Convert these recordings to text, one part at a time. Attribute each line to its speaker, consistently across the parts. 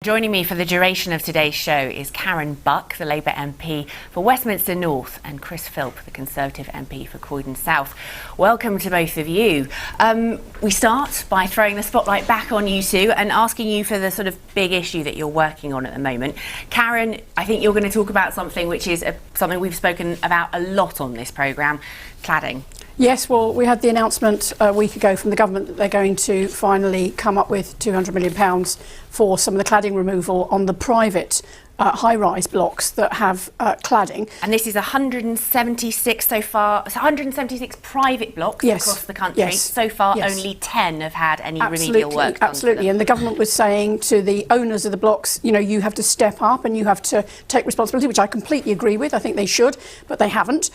Speaker 1: Joining me for the duration of today's show is Karen Buck, the Labour MP for Westminster North, and Chris Philp, the Conservative MP for Croydon South. Welcome to both of you. We start by throwing the spotlight back on you two and asking you for the sort of big issue that you're working on at the moment. Karen, I think you're going to talk about something which is something we've spoken about a lot on this programme, cladding.
Speaker 2: Yes, well, we had the announcement a week ago from the government that they're going to finally come up with £200 million for some of the cladding removal on the private high-rise blocks that have cladding.
Speaker 1: And this is 176 so far, 176 private blocks across the country.
Speaker 2: Yes.
Speaker 1: So far,
Speaker 2: Yes.
Speaker 1: only 10 have had any remedial work done.
Speaker 2: Absolutely, and the government was saying to the owners of the blocks, you know, you have to step up and you have to take responsibility, which I completely agree with. I think they should, but they haven't.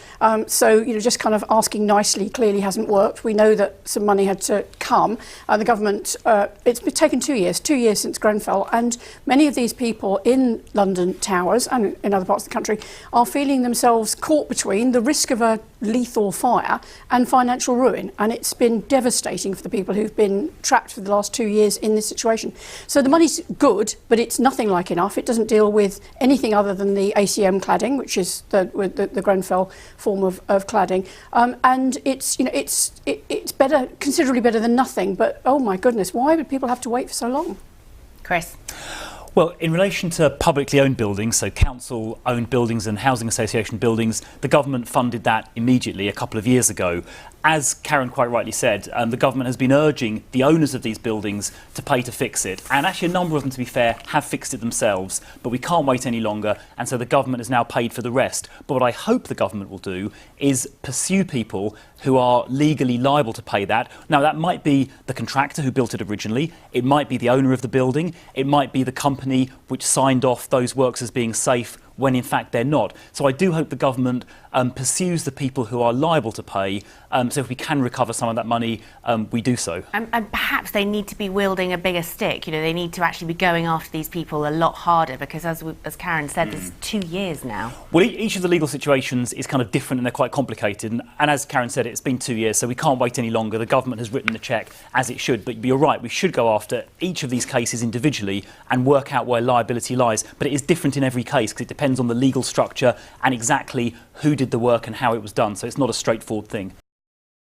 Speaker 2: So, you know, just kind of asking nicely clearly hasn't worked. We know that some money had to come. The government, it's been taken 2 years since Grenfell, and many of these people in London towers and in other parts of the country are feeling themselves caught between the risk of a lethal fire and financial ruin, and it's been devastating for the people who've been trapped for the last 2 years in this situation. So the money's good, but it's nothing like enough. It doesn't deal with anything other than the ACM cladding, which is the Grenfell form of cladding, and it's, you know, it's better, considerably better than nothing. But oh my goodness, why would people have to wait for so long?
Speaker 1: Chris?
Speaker 3: Well, in relation to publicly owned buildings, so council-owned buildings and housing association buildings, the government funded that immediately a couple of years ago. As Karen quite rightly said, the government has been urging the owners of these buildings to pay to fix it. And actually a number of them, to be fair, have fixed it themselves. But we can't wait any longer, and so the government has now paid for the rest. But what I hope the government will do is pursue people who are legally liable to pay that. Now, that might be the contractor who built it originally. It might be the owner of the building. It might be the company which signed off those works as being safe when in fact they're not. So I do hope the government pursues the people who are liable to pay, so if we can recover some of that money, we do so.
Speaker 1: And perhaps they need to be wielding a bigger stick. You know, they need to actually be going after these people a lot harder, because as Karen said, this is 2 years now.
Speaker 3: Well, each of the legal situations is kind of different and they're quite complicated. And as Karen said, it's been 2 years, so we can't wait any longer. The government has written the cheque as it should. But you're right, we should go after each of these cases individually and work out where liability lies. But it is different in every case because it depends on the legal structure and exactly who did the work and how it was done. So it's not a straightforward thing.